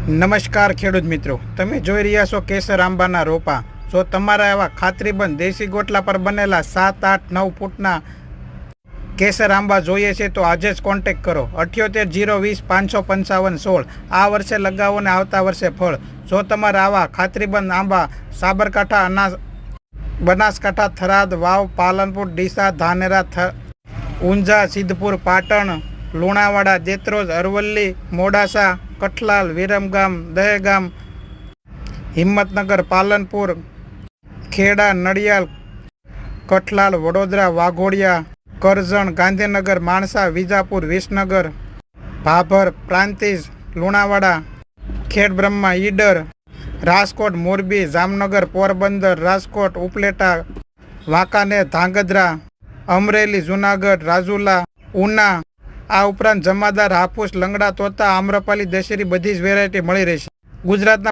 નમસ્કાર ખેડૂત મિત્રો, તમે જોઈ રહ્યા છો કેસર આંબાના રોપા। જો તમારા એવા ખાતરીબંધ દેશી ગોટલા પર બનેલા 7, 8, 9 ફૂટના કેસર આંબા જોઈએ છે તો આજે જ કોન્ટેક્ટ કરો 78 020 555 16। આ વર્ષે લગાવો ને આવતા વર્ષે ફળ। જો તમારા આવા ખાતરીબંધ આંબા સાબરકાંઠા, બનાસકાંઠા, થરાદ, વાવ, પાલનપુર, ડીસા, ધાનેરા, ઊંઝા, સિદ્ધપુર, પાટણ, લુણાવાડા, દેત્રોજ, અરવલ્લી, મોડાસા, કઠલાલ, વિરમગામ, દહેગામ, હિંમતનગર, પાલનપુર, ખેડા, નડિયાલ, કઠલાલ, વડોદરા, વાઘોડિયા, કરજણ, ગાંધીનગર, માણસા, વિજાપુર, વિસનગર, ભાભર, પ્રાંતિજ, લુણાવાડા, ખેડબ્રહ્મા, ઈડર, રાજકોટ, મોરબી, જામનગર, પોરબંદર, રાજકોટ, ઉપલેટા, વાંકાનેર, ધાંગધ્રા, અમરેલી, જુનાગઢ, રાજુલા, ઉના, આ ઉપરાંત જમાદાર, હાફૂસ, લંગડા, તોતા, આમ્રપાલી, દશેરી બધી જ વેરાયટી મળી રહેશે। ગુજરાતના